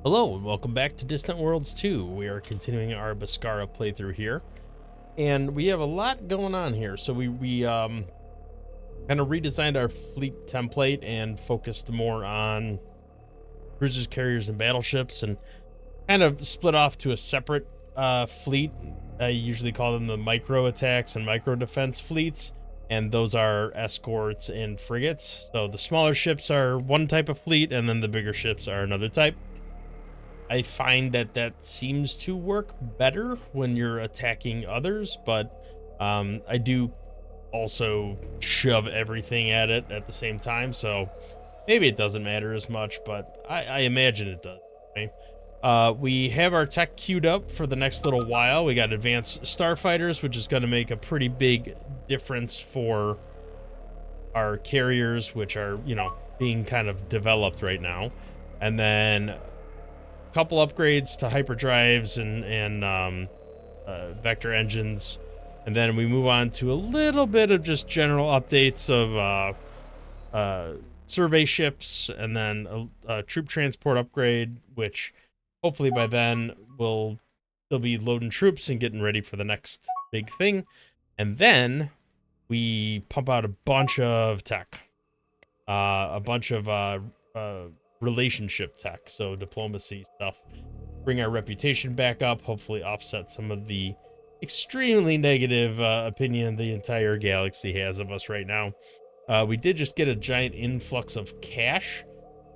Hello and welcome back to Distant Worlds 2. We are continuing our Boskara playthrough here, and we have a lot going on here. So we kind of redesigned our fleet template and focused more on cruisers, carriers, and battleships, and kind of split off to a separate fleet. I usually call them the micro attacks and micro defense fleets, and those are escorts and frigates. So the smaller ships are one type of fleet, and then the bigger ships are another type. I find that seems to work better when you're attacking others, but I do also shove everything at it at the same time, so maybe it doesn't matter as much, but I imagine it does. Okay? We have our tech queued up for the next little while. We got advanced starfighters, which is going to make a pretty big difference for our carriers, which are, being kind of developed right now. And then couple upgrades to hyperdrives and vector engines, and then we move on to a little bit of just general updates of survey ships, and then a troop transport upgrade, which hopefully by then they'll be loading troops and getting ready for the next big thing. And then we pump out a bunch of tech, a bunch of relationship tech, so diplomacy stuff, bring our reputation back up, hopefully offset some of the extremely negative opinion the entire galaxy has of us right now. We did just get a giant influx of cash,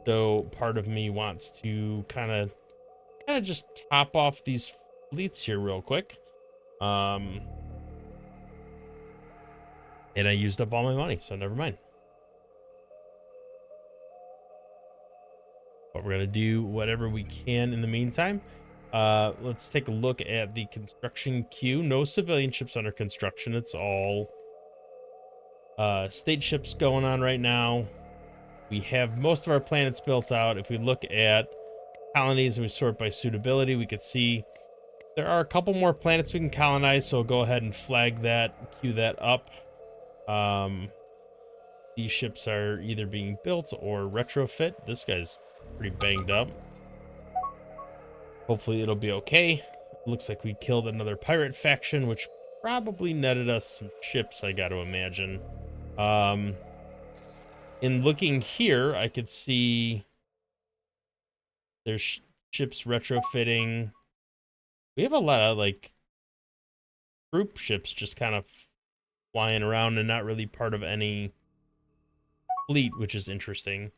so part of me wants to kind of just top off these fleets here real quick. And I used up all my money, so never mind. But we're going to do whatever we can in the meantime. Let's take a look at the construction queue. No civilian ships under construction. It's all state ships going on right now. We have most of our planets built out. If we look at colonies and we sort by suitability, we could see there are a couple more planets we can colonize, so we'll go ahead and flag that, queue that up. These ships are either being built or retrofit. This guy's pretty banged up. Hopefully it'll be okay. Looks like we killed another pirate faction, which probably netted us some ships, I gotta imagine. In looking here, I could see there's ships retrofitting. We have a lot of like group ships just kind of flying around and not really part of any fleet, which is interesting.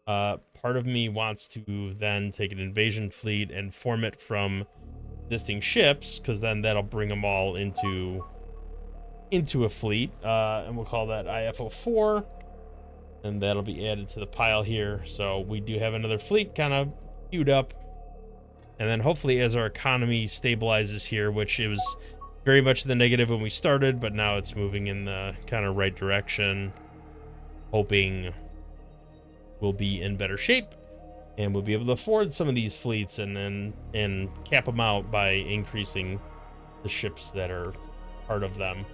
Part of me wants to then take an invasion fleet and form it from existing ships, because then that'll bring them all into a fleet, and we'll call that IFO4, and that'll be added to the pile here. So we do have another fleet kind of queued up, and then hopefully as our economy stabilizes here, which it was very much the negative when we started, but now it's moving in the kind of right direction, hoping we'll be in better shape and we'll be able to afford some of these fleets and cap them out by increasing the ships that are part of them.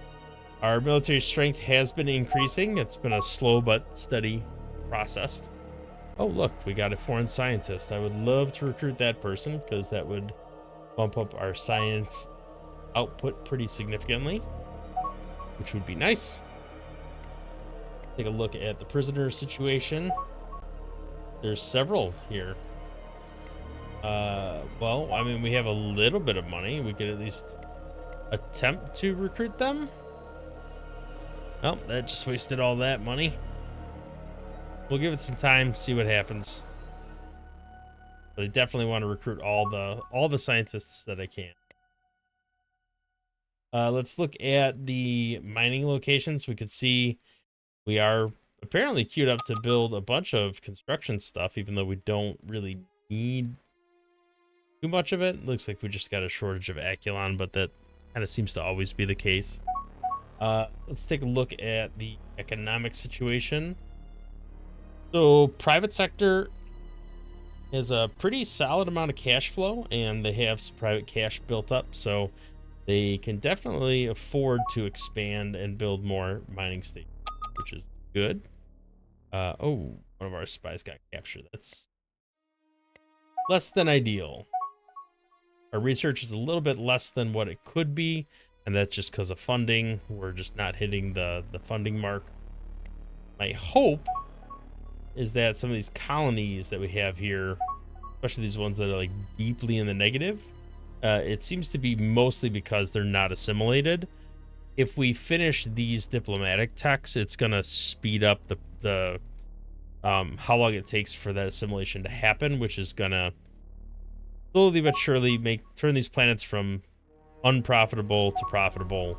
Our military strength has been increasing. It's been a slow but steady process. Oh, look, we got a foreign scientist. I would love to recruit that person, because that would bump up our science output pretty significantly, which would be nice. Take a look at the prisoner situation. There's several here. Well, I mean, we have a little bit of money. We could at least attempt to recruit them. Well, that just wasted all that money. We'll give it some time, see what happens. But I definitely want to recruit all the scientists that I can. Let's look at the mining locations. We could see we are apparently queued up to build a bunch of construction stuff, even though we don't really need too much of it. Looks like we just got a shortage of Aculon, but that kind of seems to always be the case. Let's take a look at the economic situation. So private sector has a pretty solid amount of cash flow, and they have some private cash built up, so they can definitely afford to expand and build more mining stations, which is good. Oh, one of our spies got captured. That's less than ideal. Our research is a little bit less than what it could be, and that's just because of funding. We're just not hitting the funding mark. My hope is that some of these colonies that we have here, especially these ones that are like deeply in the negative, it seems to be mostly because they're not assimilated. If we finish these diplomatic techs, it's gonna speed up the how long it takes for that assimilation to happen, which is gonna slowly but surely turn these planets from unprofitable to profitable,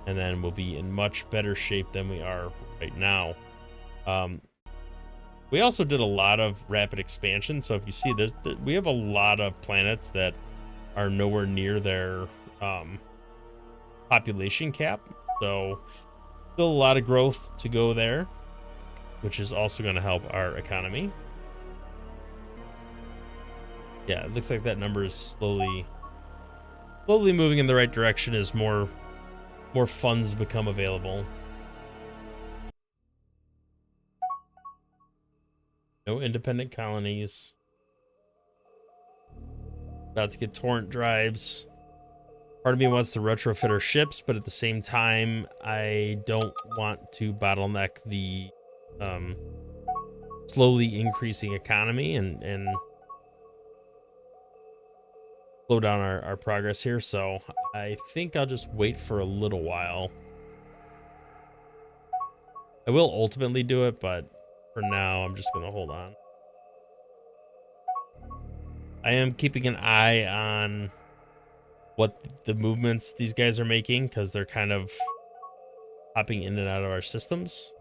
and then we'll be in much better shape than we are right now. We also did a lot of rapid expansion, so if you see, we have a lot of planets that are nowhere near their population cap, so still a lot of growth to go there, which is also going to help our economy. Yeah, it looks like that number is slowly moving in the right direction as more funds become available. No independent colonies. About to get torrent drives. Part of me wants to retrofit our ships, but at the same time, I don't want to bottleneck the slowly increasing economy and slow down our progress here. So I think I'll just wait for a little while. I will ultimately do it, but for now, I'm just going to hold on. I am keeping an eye on what the movements these guys are making, because they're kind of hopping in and out of our systems.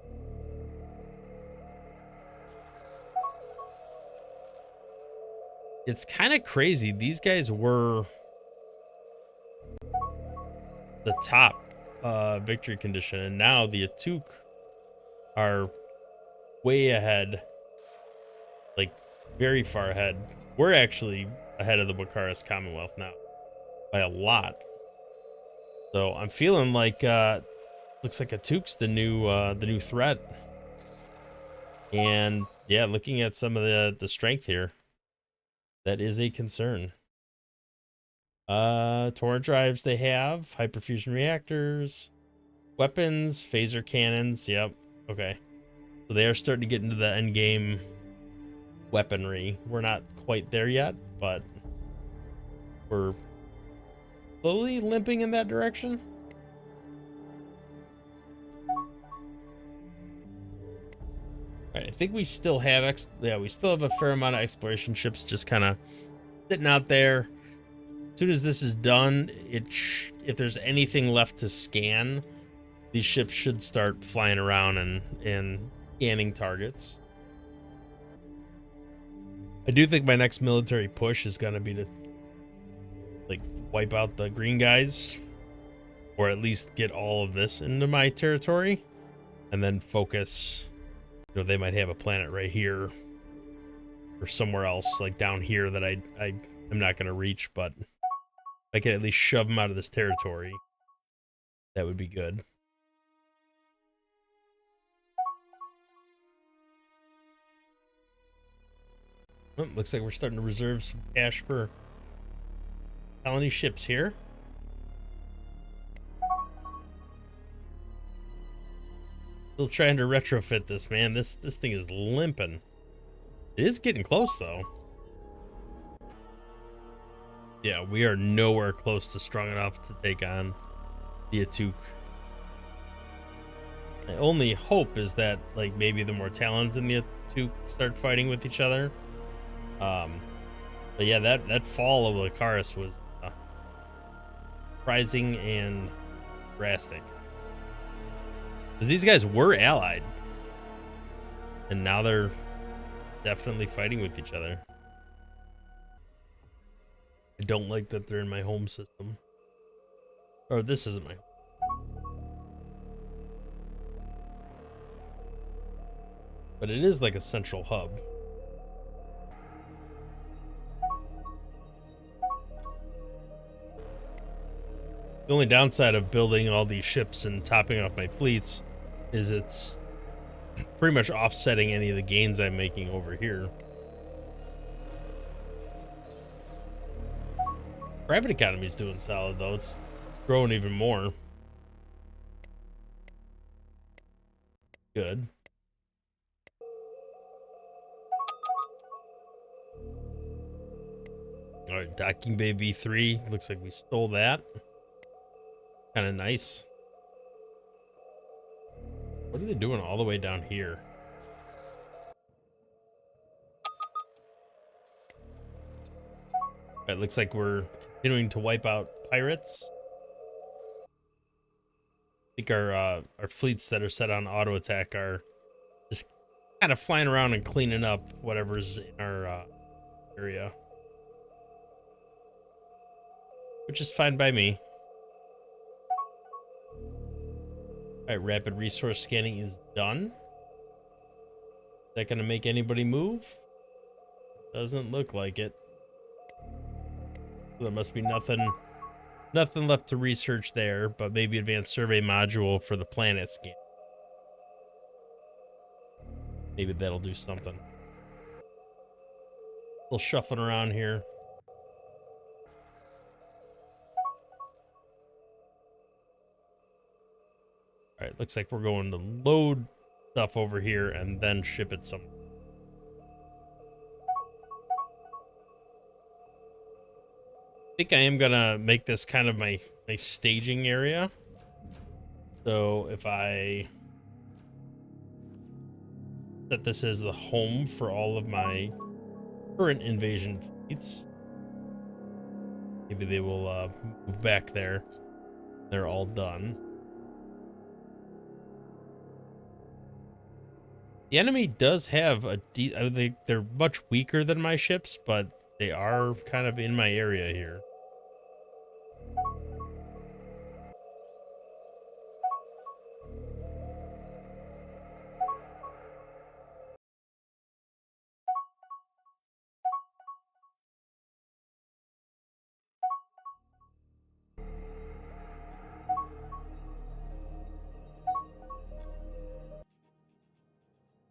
It's kind of crazy. These guys were the top victory condition, and now the Atuk are way ahead, like very far ahead. We're actually ahead of the Boskara Commonwealth now by a lot. So I'm feeling like looks like Atuk's the new threat. And yeah, looking at some of the strength here, that is a concern. Torrent drives they have, hyperfusion reactors, weapons, phaser cannons. Yep. Okay. So they are starting to get into the end game weaponry. We're not quite there yet, but we're slowly limping in that direction. All right, I think we still have we still have a fair amount of exploration ships just kind of sitting out there. As soon as this is done, if there's anything left to scan, these ships should start flying around and scanning targets. I do think my next military push is going to be to like wipe out the green guys, or at least get all of this into my territory, and then focus. You know, they might have a planet right here or somewhere else, like down here, that I am not going to reach, but if I can at least shove them out of this territory, that would be good. Oh, looks like we're starting to reserve some cash for colony ships here. Still trying to retrofit this, man. This thing is limping. It is getting close, though. Yeah, we are nowhere close to strong enough to take on the Atuk. My only hope is that, like, maybe the Mortallons and the Atuk start fighting with each other. But yeah, that fall of Lucaris was surprising and drastic. Because these guys were allied, and now they're definitely fighting with each other. I don't like that they're in my home system. Or this isn't my home. But it is like a central hub. The only downside of building all these ships and topping off my fleets is it's pretty much offsetting any of the gains I'm making over here. Private economy is doing solid though. It's growing even more. Good. All right, docking bay V3. Looks like we stole that. Kind of nice. What are they doing all the way down here? It looks like we're continuing to wipe out pirates. I think our fleets that are set on auto attack are just kind of flying around and cleaning up whatever's in our area, which is fine by me. All right, rapid resource scanning is done. Is that going to make anybody move? Doesn't look like it. There must be nothing left to research there, but maybe advanced survey module for the planet scan. Maybe that'll do something. A little shuffling around here. All right, looks like we're going to load stuff over here and then ship it somewhere. I think I am gonna make this kind of my staging area. So if I set this as the home for all of my current invasion fleets, maybe they will move back there. They're all done. The enemy does have they're much weaker than my ships, but they are kind of in my area here.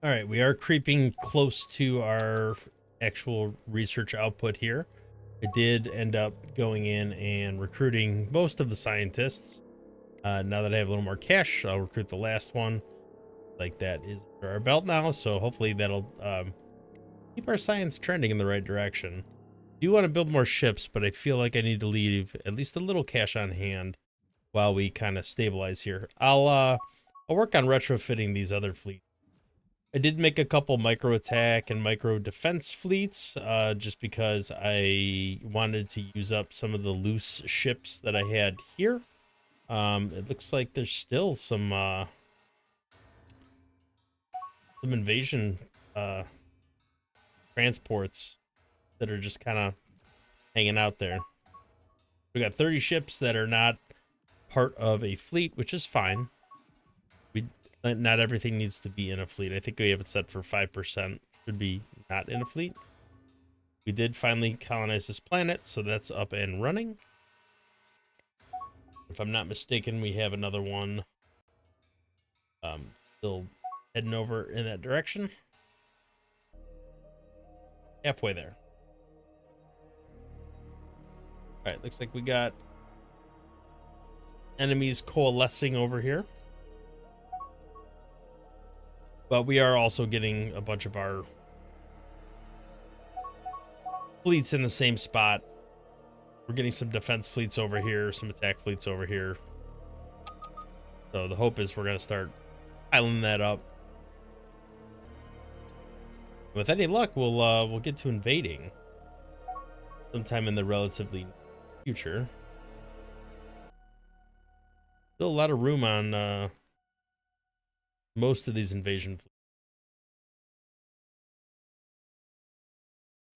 All right, we are creeping close to our actual research output here. I did end up going in and recruiting most of the scientists. Now that I have a little more cash, I'll recruit the last one. Like that is under our belt now, so hopefully that'll keep our science trending in the right direction. I do want to build more ships, but I feel like I need to leave at least a little cash on hand while we kind of stabilize here. I'll work on retrofitting these other fleets. I did make a couple micro attack and micro defense fleets, just because I wanted to use up some of the loose ships that I had here. It looks like there's still some invasion transports that are just kind of hanging out there. We got 30 ships that are not part of a fleet, which is fine. Not everything needs to be in a fleet. I think we have it set for 5% should be not in a fleet. We did finally colonize this planet, so that's up and running. If I'm not mistaken, we have another one still heading over in that direction. Halfway there. All right, looks like we got enemies coalescing over here. But we are also getting a bunch of our fleets in the same spot. We're getting some defense fleets over here, some attack fleets over here. So the hope is we're going to start piling that up. With any luck, we'll get to invading sometime in the relatively future. Still a lot of room on most of these invasion fleets.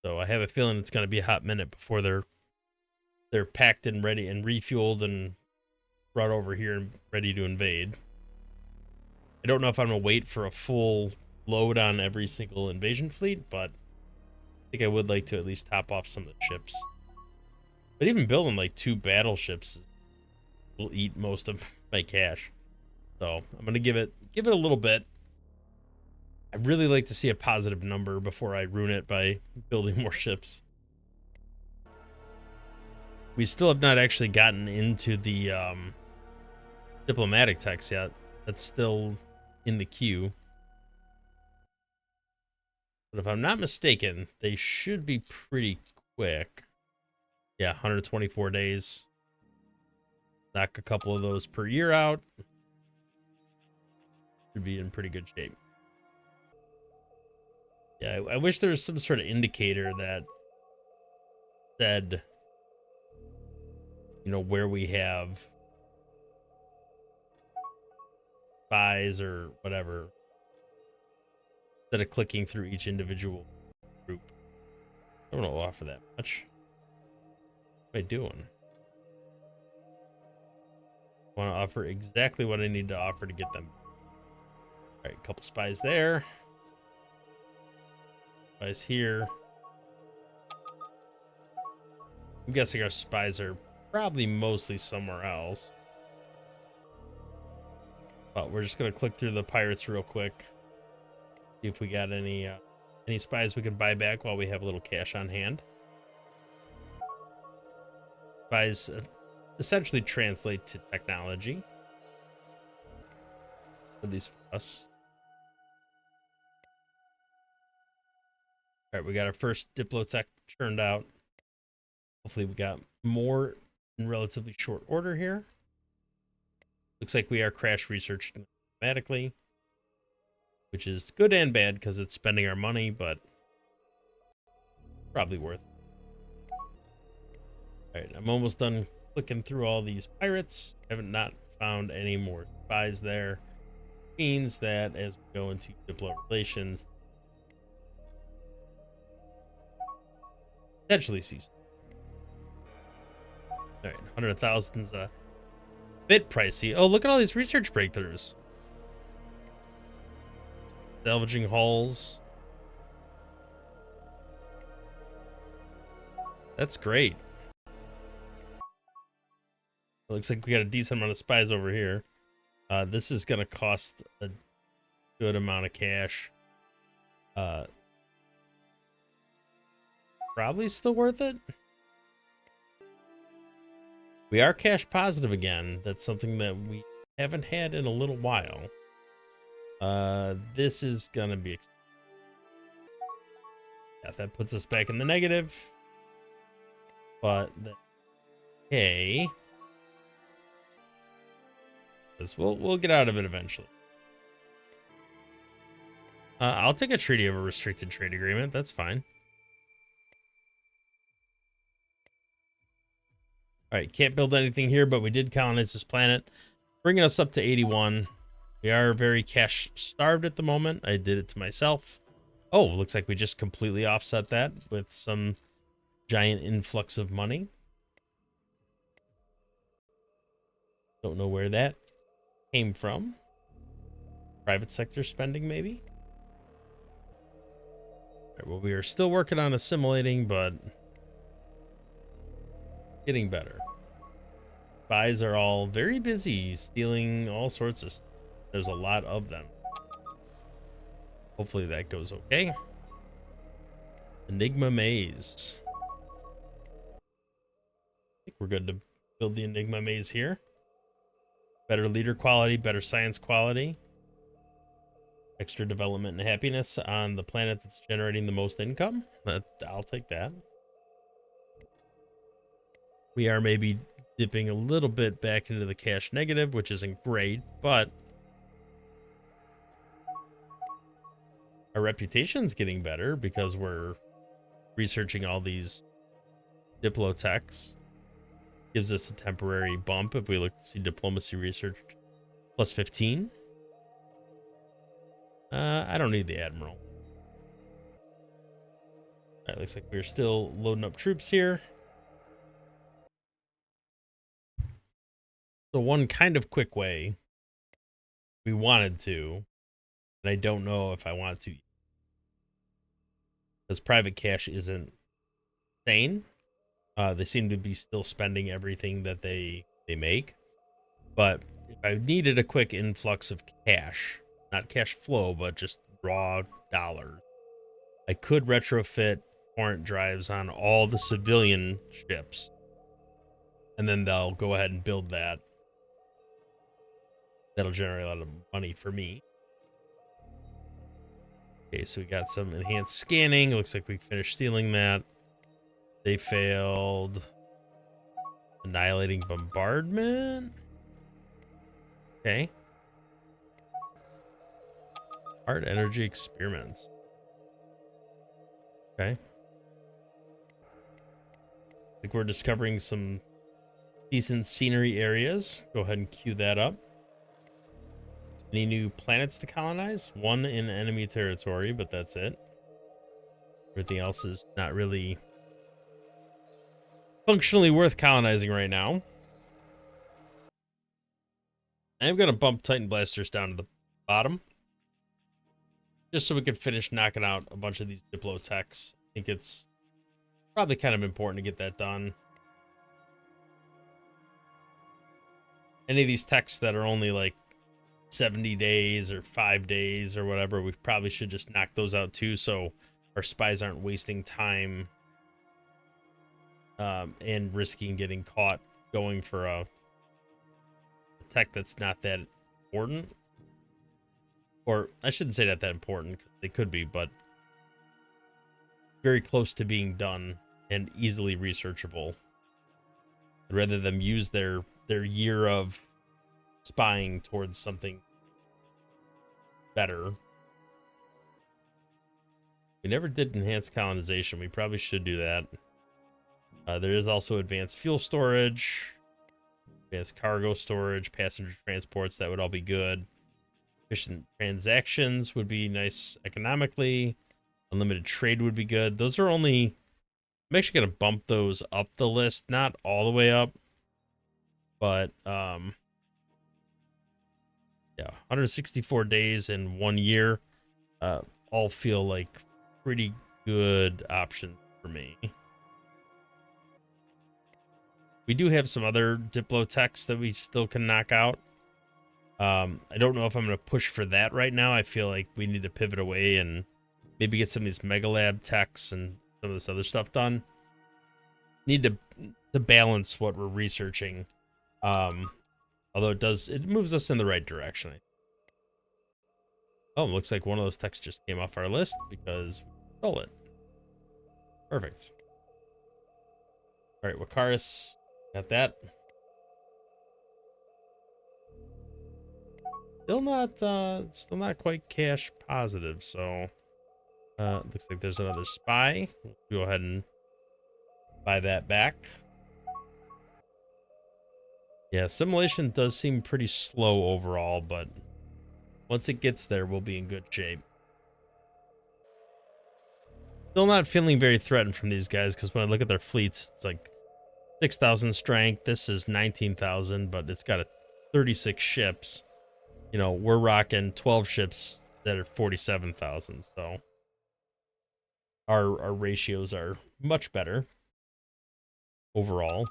So I have a feeling it's going to be a hot minute before they're packed and ready and refueled and brought over here and ready to invade. I don't know if I'm going to wait for a full load on every single invasion fleet, but I think I would like to at least top off some of the ships. But even building like 2 battleships will eat most of my cash. So I'm going to give it a little bit. I'd really like to see a positive number before I ruin it by building more ships. We still have not actually gotten into the diplomatic techs yet. That's still in the queue. But if I'm not mistaken, they should be pretty quick. Yeah, 124 days. Knock a couple of those per year out. Should be in pretty good shape. Yeah, I wish there was some sort of indicator that said, you know, where we have spies or whatever, instead of clicking through each individual group. I don't want to offer that much. What am I doing? I want to offer exactly what I need to offer to get them. All right, a couple spies there. Spies here. I'm guessing our spies are probably mostly somewhere else. But we're just gonna click through the pirates real quick. See if we got any spies we can buy back while we have a little cash on hand. Spies essentially translate to technology. At least for us. All right, we got our first Diplotech churned out. Hopefully we got more in relatively short order here. Looks like we are crash researching automatically, which is good and bad because it's spending our money, but probably worth it. All right, I'm almost done clicking through all these pirates. Haven't not found any more spies there. Means that as we go into Diplo relations, potentially see. All right, 100,000's a bit pricey. Oh, look at all these research breakthroughs. Salvaging hulls. That's great. It looks like we got a decent amount of spies over here. This is going to cost a good amount of cash. Probably still worth it. We are cash positive again. That's something that we haven't had in a little while. This is gonna be yeah, that puts us back in the negative. But okay, we'll get out of it eventually. I'll take a treaty of a restricted trade agreement. That's fine. All right, can't build anything here, but we did colonize this planet, bringing us up to 81. We are very cash starved at the moment. I did it to myself. Oh, looks like we just completely offset that with some giant influx of money. Don't know where that came from. Private sector spending, maybe? All right, well, we are still working on assimilating, but getting better. Spies are all very busy stealing all sorts of stuff. There's a lot of them. Hopefully that goes okay. Enigma maze. I think we're good to build the Enigma maze here. Better leader quality, better science quality. Extra development and happiness on the planet that's generating the most income. I'll take that. We are maybe dipping a little bit back into the cash negative, which isn't great, but our reputation's getting better because we're researching all these diplotechs. Gives us a temporary bump if we look to see diplomacy research plus 15. I don't need the admiral. All right, looks like we're still loading up troops here. So one kind of quick way we wanted to, and I don't know if I want to, because private cash isn't sane. They seem to be still spending everything that they make. But if I needed a quick influx of cash, not cash flow, but just raw dollars, I could retrofit torrent drives on all the civilian ships and then they'll go ahead and build that. That'll generate a lot of money for me. Okay, so we got some enhanced scanning. It looks like we finished stealing that. They failed. Annihilating bombardment. Okay. Hard energy experiments. Okay. I think we're discovering some decent scenery areas. Go ahead and queue that up. Any new planets to colonize? One in enemy territory, but that's it. Everything else is not really functionally worth colonizing right now. I'm going to bump Titan Blasters down to the bottom, just so we can finish knocking out a bunch of these Diplotechs. I think it's probably kind of important to get that done. Any of these techs that are only like 70 days or 5 days or whatever, we probably should just knock those out too, so our spies aren't wasting time and risking getting caught going for a tech that's not that important. Or I shouldn't say that important, because they could be, but very close to being done and easily researchable. I'd rather them use their year of spying towards something better. We never did enhanced colonization. We probably should do that. There is also advanced fuel storage, advanced cargo storage, passenger transports. That would all be good. Efficient transactions would be nice economically. Unlimited trade would be good. Those are only... I'm actually going to bump those up the list. Not all the way up, but yeah, 164 days in 1 year all feel like pretty good options for me. We do have some other Diplotechs that we still can knock out. I don't know if I'm going to push for that right now. I feel like we need to pivot away and maybe get some of these Mega Lab techs and some of this other stuff done. Need to balance what we're researching. Although it moves us in the right direction. Oh, it looks like one of those techs just came off our list because we stole it. Perfect. All right, Wakaris, got that. Still not quite cash positive, so looks like there's another spy. We'll go ahead and buy that back. Yeah, simulation does seem pretty slow overall, but once it gets there, we'll be in good shape. Still not feeling very threatened from these guys, because when I look at their fleets, it's like 6,000 strength. This is 19,000, but it's got 36 ships. You know, we're rocking 12 ships that are 47,000, so our ratios are much better overall.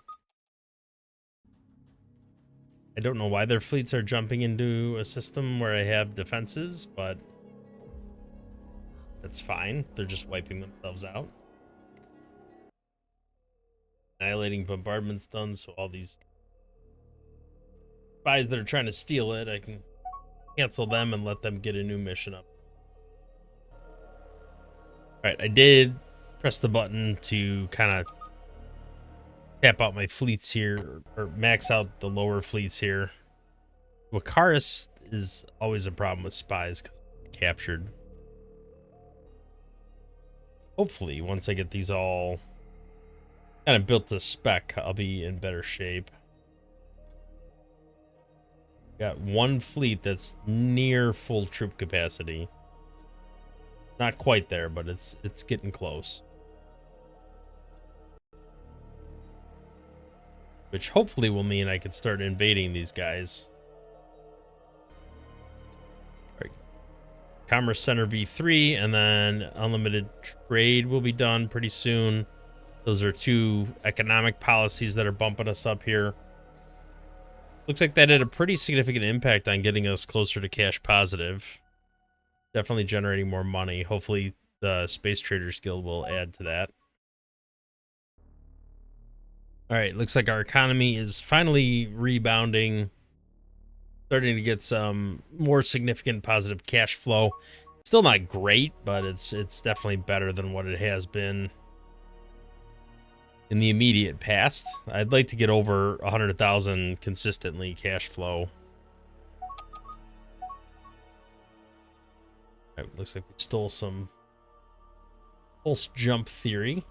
I don't know why their fleets are jumping into a system where I have defenses, but that's fine. They're just wiping themselves out. Annihilating bombardment's done, so all these spies that are trying to steal it, I can cancel them and let them get a new mission up. Alright, I did press the button to kind of tap out my fleets here, or max out the lower fleets here. Wakaris is always a problem with spies because they're captured. Hopefully, once I get these all kind of built to spec, I'll be in better shape. Got one fleet that's near full troop capacity. Not quite there, but it's getting close. Which hopefully will mean I can start invading these guys. All right. Commerce Center V3, and then unlimited trade will be done pretty soon. Those are two economic policies that are bumping us up here. Looks like that had a pretty significant impact on getting us closer to cash positive. Definitely generating more money. Hopefully the Space Traders Guild will add to that. All right, looks like our economy is finally rebounding, starting to get some more significant positive cash flow. Still not great, but it's definitely better than what it has been in the immediate past. I'd like to get over 100,000 consistently cash flow. All right, looks like we stole some pulse jump theory. I'm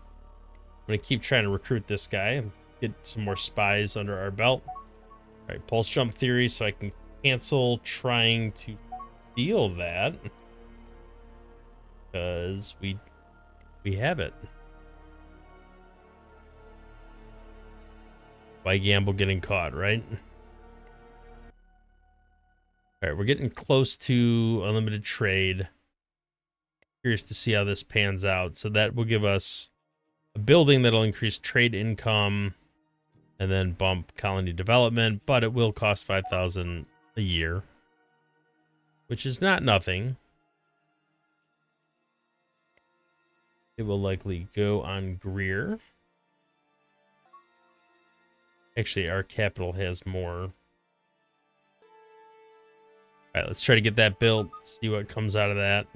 gonna keep trying to recruit this guy and get some more spies under our belt. All right, pulse jump theory, so I can cancel trying to steal that because we have it. Why gamble getting caught, right? All right, we're getting close to unlimited trade. Curious to see how this pans out. So that will give us a building that'll increase trade income and then bump colony development, but it will cost 5,000 a year, which is not nothing. It will likely go on Greer. Actually, our capital has more. All right, let's try to get that built, see what comes out of that.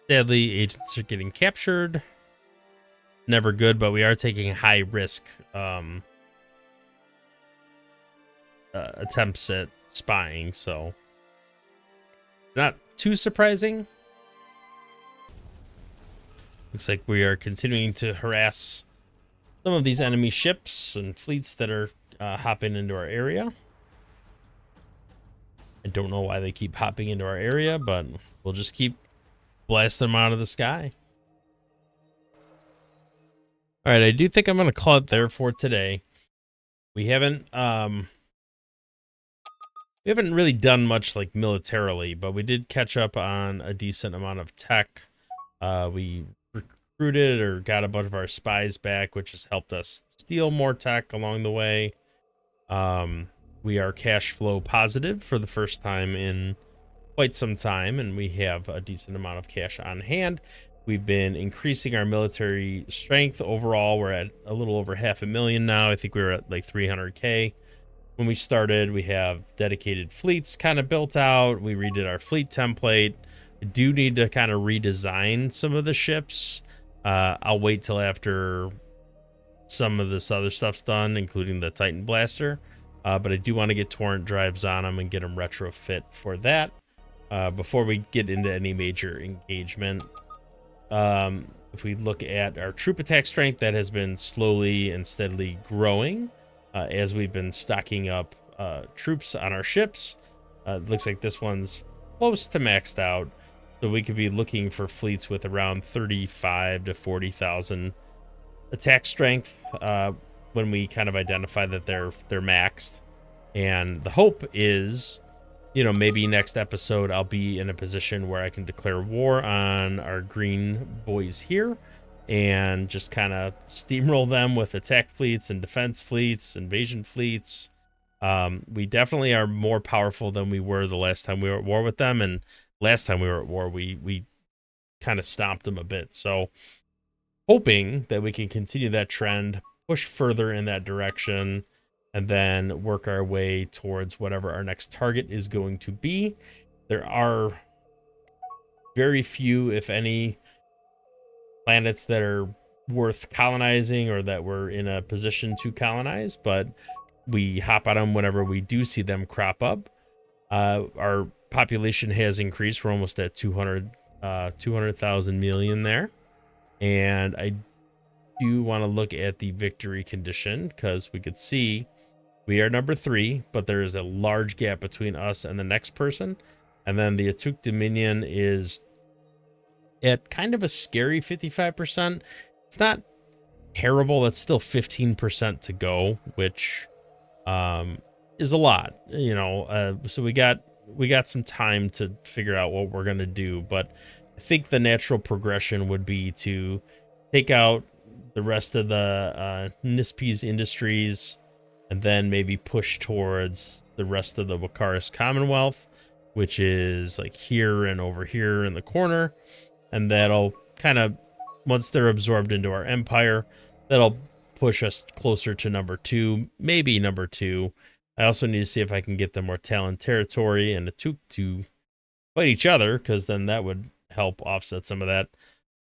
Sadly, agents are getting captured. Never good, but we are taking high risk attempts at spying, so not too surprising. Looks like we are continuing to harass some of these enemy ships and fleets that are hopping into our area. I don't know why they keep hopping into our area, but we'll just keep blasting them out of the sky. All right, I do think I'm going to call it there for today. We haven't really done much like militarily, but we did catch up on a decent amount of tech. We recruited or got a bunch of our spies back, which has helped us steal more tech along the way. We are cash flow positive for the first time in quite some time, and we have a decent amount of cash on hand. We've been increasing our military strength. Overall, we're at a little over 500,000 now. I think we were at like 300K when we started. We have dedicated fleets kind of built out. We redid our fleet template. I do need to kind of redesign some of the ships. I'll wait till after some of this other stuff's done, including the Titan Blaster. But I do want to get torrent drives on them and get them retrofit for that before we get into any major engagement. If we look at our troop attack strength, that has been slowly and steadily growing as we've been stocking up troops on our ships. It looks like this one's close to maxed out, so we could be looking for fleets with around 35 to 40,000 attack strength when we kind of identify that they're maxed. And the hope is, you know, maybe next episode I'll be in a position where I can declare war on our green boys here and just kind of steamroll them with attack fleets and defense fleets, invasion fleets. We definitely are more powerful than we were the last time we were at war with them, and last time we were at war, we kind of stomped them a bit. So hoping that we can continue that trend, push further in that direction, and then work our way towards whatever our next target is going to be. There are very few, if any, planets that are worth colonizing or that we're in a position to colonize, but we hop on them whenever we do see them crop up. Our population has increased. We're almost at 200,000 million there. And I do want to look at the victory condition because we could see we are number 3, but there is a large gap between us and the next person. And then the Atuk Dominion is at kind of a scary 55%. It's not terrible. That's still 15% to go, which is a lot, you know. So we got some time to figure out what we're gonna do, but I think the natural progression would be to take out the rest of the Nispes industries and then maybe push towards the rest of the Wakaris Commonwealth, which is like here and over here in the corner. And that'll kind of, once they're absorbed into our empire, that'll push us closer to number 2, maybe number 2. I also need to see if I can get the more Talon territory and the Took to fight each other, because then that would help offset some of that.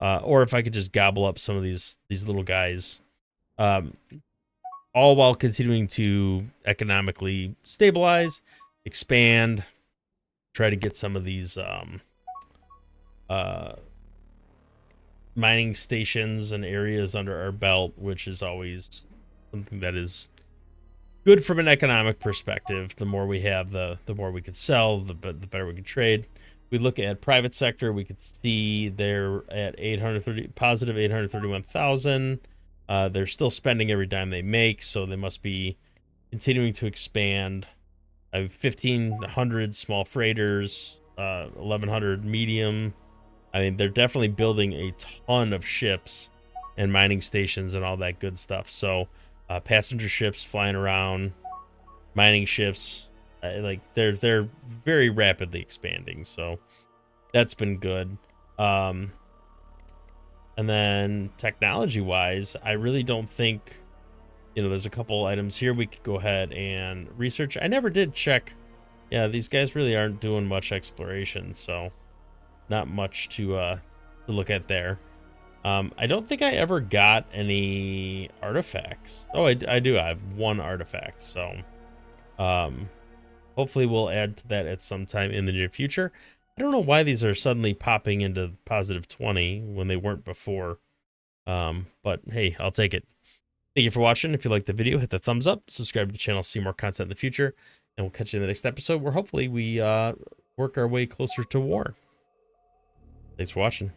Or if I could just gobble up some of these little guys, all while continuing to economically stabilize, expand, try to get some of these mining stations and areas under our belt, which is always something that is good from an economic perspective. The more we have, the more we could sell, the better we can trade. We look at private sector, we could see they're at positive 831,000. They're still spending every dime they make, so they must be continuing to expand. I have 1,500 small freighters, 1,100 medium. I mean, they're definitely building a ton of ships and mining stations and all that good stuff. So passenger ships flying around, mining ships, like they're very rapidly expanding. So that's been good. And then technology wise, I really don't think, there's a couple items here we could go ahead and research. I never did check. Yeah, these guys really aren't doing much exploration, so not much to look at there. I don't think I ever got any artifacts. Oh, I do. I have 1 artifact, so hopefully we'll add to that at some time in the near future. I don't know why these are suddenly popping into positive 20 when they weren't before, but hey, I'll take it. Thank you for watching. If you liked the video, hit the thumbs up, subscribe to the channel, see more content in the future, and we'll catch you in the next episode where hopefully we work our way closer to war. Thanks for watching.